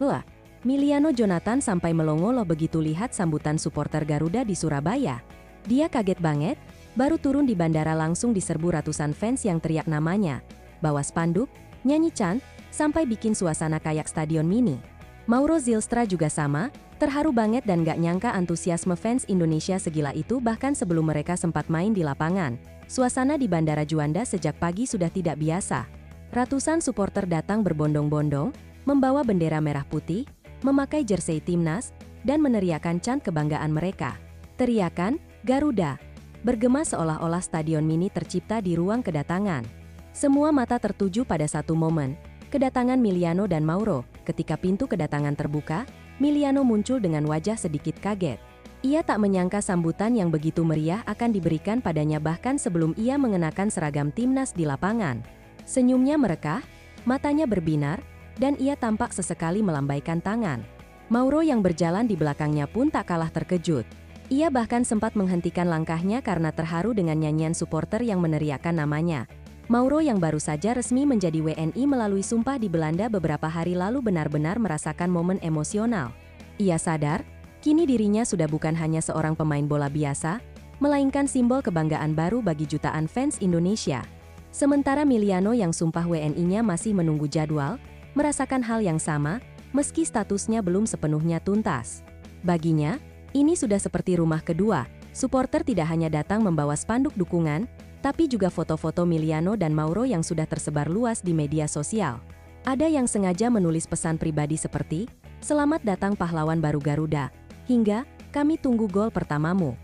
Wah, Miliano Jonathan sampai melongo loh begitu lihat sambutan supporter Garuda di Surabaya. Dia kaget banget, baru turun di bandara langsung diserbu ratusan fans yang teriak namanya, bawa spanduk, nyanyi chant, sampai bikin suasana kayak stadion mini. Mauro Zylstra juga sama, terharu banget dan gak nyangka antusiasme fans Indonesia segila itu bahkan sebelum mereka sempat main di lapangan. Suasana di Bandara Juanda sejak pagi sudah tidak biasa. Ratusan supporter datang berbondong-bondong, membawa bendera merah putih, memakai jersey timnas, dan meneriakan chant kebanggaan mereka. Teriakan, Garuda, bergema seolah-olah stadion mini tercipta di ruang kedatangan. Semua mata tertuju pada satu momen, kedatangan Miliano dan Mauro. Ketika pintu kedatangan terbuka, Miliano muncul dengan wajah sedikit kaget. Ia tak menyangka sambutan yang begitu meriah akan diberikan padanya bahkan sebelum ia mengenakan seragam timnas di lapangan. Senyumnya merekah, matanya berbinar, dan ia tampak sesekali melambaikan tangan. Mauro yang berjalan di belakangnya pun tak kalah terkejut. Ia bahkan sempat menghentikan langkahnya karena terharu dengan nyanyian supporter yang meneriakkan namanya. Mauro yang baru saja resmi menjadi WNI melalui sumpah di Belanda beberapa hari lalu benar-benar merasakan momen emosional. Ia sadar, kini dirinya sudah bukan hanya seorang pemain bola biasa, melainkan simbol kebanggaan baru bagi jutaan fans Indonesia. Sementara Miliano yang sumpah WNI-nya masih menunggu jadwal, merasakan hal yang sama, meski statusnya belum sepenuhnya tuntas. Baginya, ini sudah seperti rumah kedua. Supporter tidak hanya datang membawa spanduk dukungan, tapi juga foto-foto Miliano dan Mauro yang sudah tersebar luas di media sosial. Ada yang sengaja menulis pesan pribadi seperti, "Selamat datang pahlawan baru Garuda," hingga, "Kami tunggu gol pertamamu."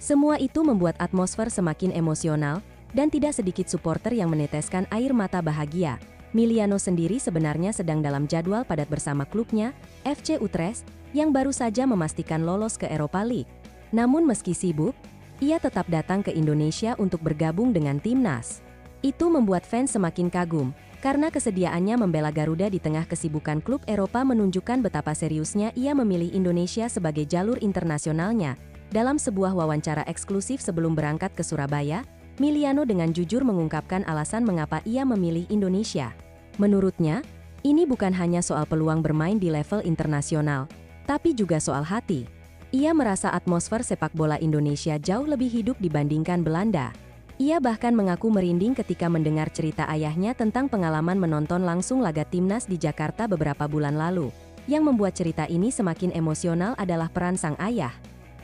Semua itu membuat atmosfer semakin emosional, dan tidak sedikit supporter yang meneteskan air mata bahagia. Miliano sendiri sebenarnya sedang dalam jadwal padat bersama klubnya, FC Utrecht, yang baru saja memastikan lolos ke Europa League. Namun meski sibuk, ia tetap datang ke Indonesia untuk bergabung dengan timnas. Itu membuat fans semakin kagum, karena kesediaannya membela Garuda di tengah kesibukan klub Eropa menunjukkan betapa seriusnya ia memilih Indonesia sebagai jalur internasionalnya. Dalam sebuah wawancara eksklusif sebelum berangkat ke Surabaya, Miliano dengan jujur mengungkapkan alasan mengapa ia memilih Indonesia. Menurutnya, ini bukan hanya soal peluang bermain di level internasional, tapi juga soal hati. Ia merasa atmosfer sepak bola Indonesia jauh lebih hidup dibandingkan Belanda. Ia bahkan mengaku merinding ketika mendengar cerita ayahnya tentang pengalaman menonton langsung laga timnas di Jakarta beberapa bulan lalu. Yang membuat cerita ini semakin emosional adalah peran sang ayah.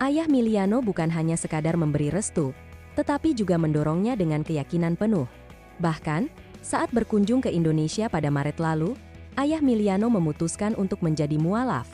Ayah Miliano bukan hanya sekadar memberi restu, tetapi juga mendorongnya dengan keyakinan penuh. Bahkan, saat berkunjung ke Indonesia pada Maret lalu, ayah Miliano memutuskan untuk menjadi mualaf.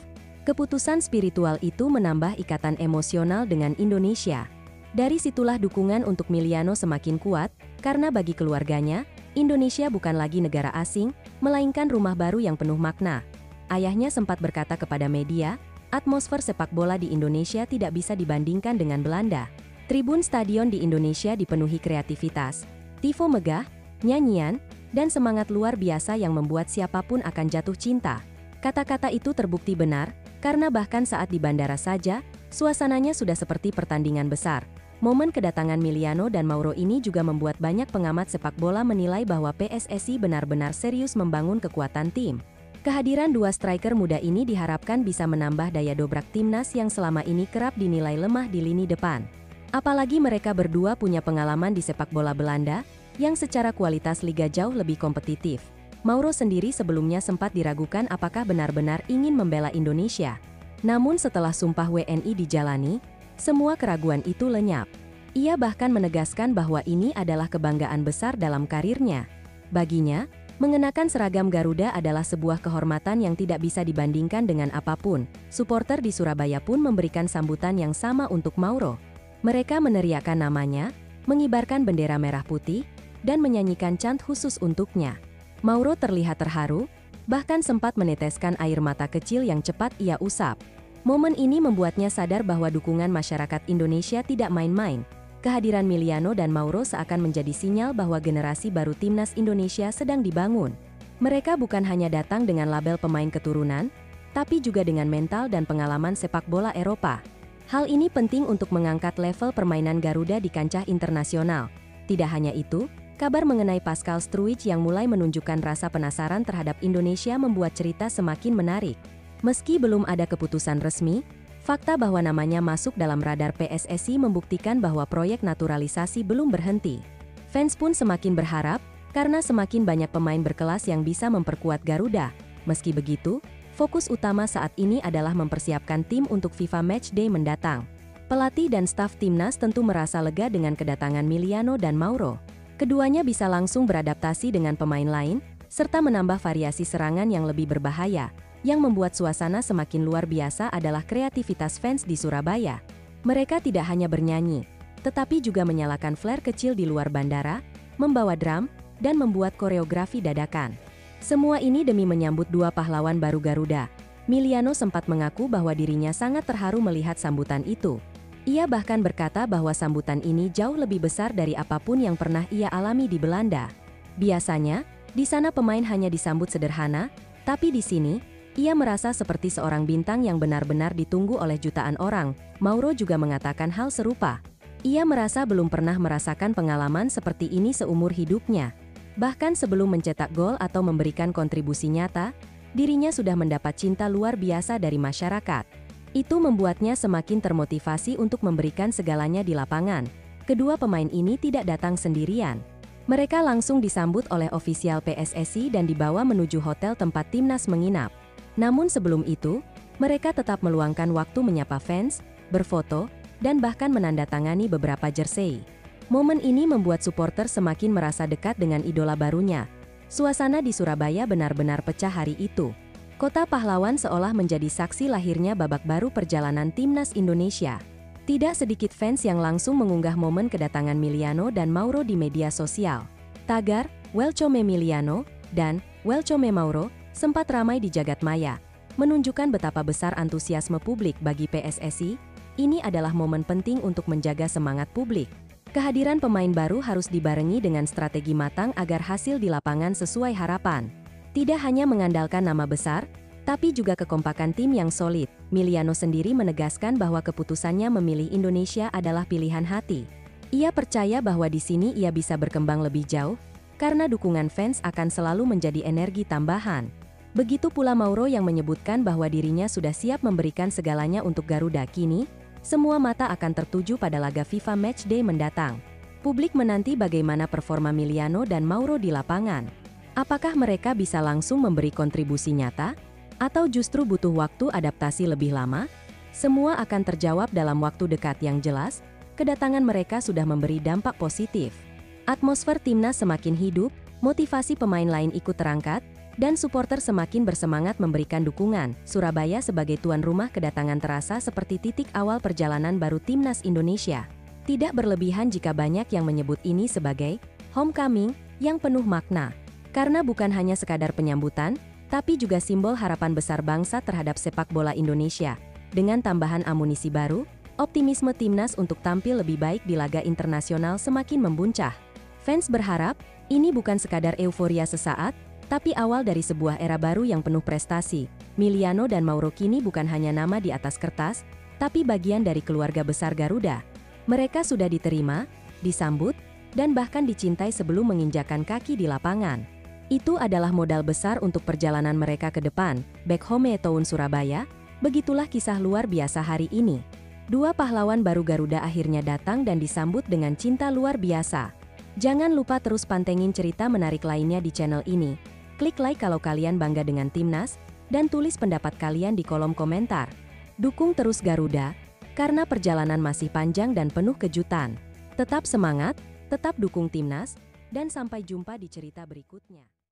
Keputusan spiritual itu menambah ikatan emosional dengan Indonesia. Dari situlah dukungan untuk Miliano semakin kuat, karena bagi keluarganya, Indonesia bukan lagi negara asing, melainkan rumah baru yang penuh makna. Ayahnya sempat berkata kepada media, atmosfer sepak bola di Indonesia tidak bisa dibandingkan dengan Belanda. Tribun stadion di Indonesia dipenuhi kreativitas, tifo megah, nyanyian, dan semangat luar biasa yang membuat siapapun akan jatuh cinta. Kata-kata itu terbukti benar, karena bahkan saat di bandara saja, suasananya sudah seperti pertandingan besar. Momen kedatangan Miliano dan Mauro ini juga membuat banyak pengamat sepak bola menilai bahwa PSSI benar-benar serius membangun kekuatan tim. Kehadiran dua striker muda ini diharapkan bisa menambah daya dobrak timnas yang selama ini kerap dinilai lemah di lini depan. Apalagi mereka berdua punya pengalaman di sepak bola Belanda, yang secara kualitas liga jauh lebih kompetitif. Mauro sendiri sebelumnya sempat diragukan apakah benar-benar ingin membela Indonesia. Namun setelah sumpah WNI dijalani, semua keraguan itu lenyap. Ia bahkan menegaskan bahwa ini adalah kebanggaan besar dalam karirnya. Baginya, mengenakan seragam Garuda adalah sebuah kehormatan yang tidak bisa dibandingkan dengan apapun. Supporter di Surabaya pun memberikan sambutan yang sama untuk Mauro. Mereka meneriakkan namanya, mengibarkan bendera merah putih, dan menyanyikan chant khusus untuknya. Mauro terlihat terharu, bahkan sempat meneteskan air mata kecil yang cepat ia usap. Momen ini membuatnya sadar bahwa dukungan masyarakat Indonesia tidak main-main. Kehadiran Miliano dan Mauro seakan menjadi sinyal bahwa generasi baru timnas Indonesia sedang dibangun. Mereka bukan hanya datang dengan label pemain keturunan, tapi juga dengan mental dan pengalaman sepak bola Eropa. Hal ini penting untuk mengangkat level permainan Garuda di kancah internasional. Tidak hanya itu, Kabar mengenai Pascal Struijk yang mulai menunjukkan rasa penasaran terhadap Indonesia membuat cerita semakin menarik. Meski belum ada keputusan resmi, fakta bahwa namanya masuk dalam radar PSSI membuktikan bahwa proyek naturalisasi belum berhenti. Fans pun semakin berharap, karena semakin banyak pemain berkelas yang bisa memperkuat Garuda. Meski begitu, fokus utama saat ini adalah mempersiapkan tim untuk FIFA Matchday mendatang. Pelatih dan staf timnas tentu merasa lega dengan kedatangan Miliano dan Mauro. Keduanya bisa langsung beradaptasi dengan pemain lain, serta menambah variasi serangan yang lebih berbahaya. Yang membuat suasana semakin luar biasa adalah kreativitas fans di Surabaya. Mereka tidak hanya bernyanyi, tetapi juga menyalakan flare kecil di luar bandara, membawa drum, dan membuat koreografi dadakan. Semua ini demi menyambut dua pahlawan baru Garuda. Miliano sempat mengaku bahwa dirinya sangat terharu melihat sambutan itu. Ia bahkan berkata bahwa sambutan ini jauh lebih besar dari apapun yang pernah ia alami di Belanda. Biasanya, di sana pemain hanya disambut sederhana, tapi di sini, ia merasa seperti seorang bintang yang benar-benar ditunggu oleh jutaan orang. Mauro juga mengatakan hal serupa. Ia merasa belum pernah merasakan pengalaman seperti ini seumur hidupnya. Bahkan sebelum mencetak gol atau memberikan kontribusi nyata, dirinya sudah mendapat cinta luar biasa dari masyarakat. Itu membuatnya semakin termotivasi untuk memberikan segalanya di lapangan. Kedua pemain ini tidak datang sendirian. Mereka langsung disambut oleh ofisial PSSI dan dibawa menuju hotel tempat timnas menginap. Namun sebelum itu, mereka tetap meluangkan waktu menyapa fans, berfoto, dan bahkan menandatangani beberapa jersey. Momen ini membuat supporter semakin merasa dekat dengan idola barunya. Suasana di Surabaya benar-benar pecah hari itu. Kota pahlawan seolah menjadi saksi lahirnya babak baru perjalanan timnas Indonesia. Tidak sedikit fans yang langsung mengunggah momen kedatangan Miliano dan Mauro di media sosial. Tagar, "Welcome Miliano" dan "Welcome Mauro" sempat ramai di jagat maya, menunjukkan betapa besar antusiasme publik bagi PSSI. Ini adalah momen penting untuk menjaga semangat publik. Kehadiran pemain baru harus dibarengi dengan strategi matang agar hasil di lapangan sesuai harapan. Tidak hanya mengandalkan nama besar, tapi juga kekompakan tim yang solid. Miliano sendiri menegaskan bahwa keputusannya memilih Indonesia adalah pilihan hati. Ia percaya bahwa di sini ia bisa berkembang lebih jauh, karena dukungan fans akan selalu menjadi energi tambahan. Begitu pula Mauro yang menyebutkan bahwa dirinya sudah siap memberikan segalanya untuk Garuda. Kini, semua mata akan tertuju pada laga FIFA Matchday mendatang. Publik menanti bagaimana performa Miliano dan Mauro di lapangan. Apakah mereka bisa langsung memberi kontribusi nyata? Atau justru butuh waktu adaptasi lebih lama? Semua akan terjawab dalam waktu dekat. Yang jelas, kedatangan mereka sudah memberi dampak positif. Atmosfer timnas semakin hidup, motivasi pemain lain ikut terangkat, dan supporter semakin bersemangat memberikan dukungan. Surabaya sebagai tuan rumah kedatangan terasa seperti titik awal perjalanan baru timnas Indonesia. Tidak berlebihan jika banyak yang menyebut ini sebagai homecoming yang penuh makna. Karena bukan hanya sekadar penyambutan, tapi juga simbol harapan besar bangsa terhadap sepak bola Indonesia. Dengan tambahan amunisi baru, optimisme timnas untuk tampil lebih baik di laga internasional semakin membuncah. Fans berharap, ini bukan sekadar euforia sesaat, tapi awal dari sebuah era baru yang penuh prestasi. Miliano dan Mauro kini bukan hanya nama di atas kertas, tapi bagian dari keluarga besar Garuda. Mereka sudah diterima, disambut, dan bahkan dicintai sebelum menginjakan kaki di lapangan. Itu adalah modal besar untuk perjalanan mereka ke depan. Back home town Surabaya, begitulah kisah luar biasa hari ini. Dua pahlawan baru Garuda akhirnya datang dan disambut dengan cinta luar biasa. Jangan lupa terus pantengin cerita menarik lainnya di channel ini. Klik like kalau kalian bangga dengan timnas, dan tulis pendapat kalian di kolom komentar. Dukung terus Garuda, karena perjalanan masih panjang dan penuh kejutan. Tetap semangat, tetap dukung timnas, dan sampai jumpa di cerita berikutnya.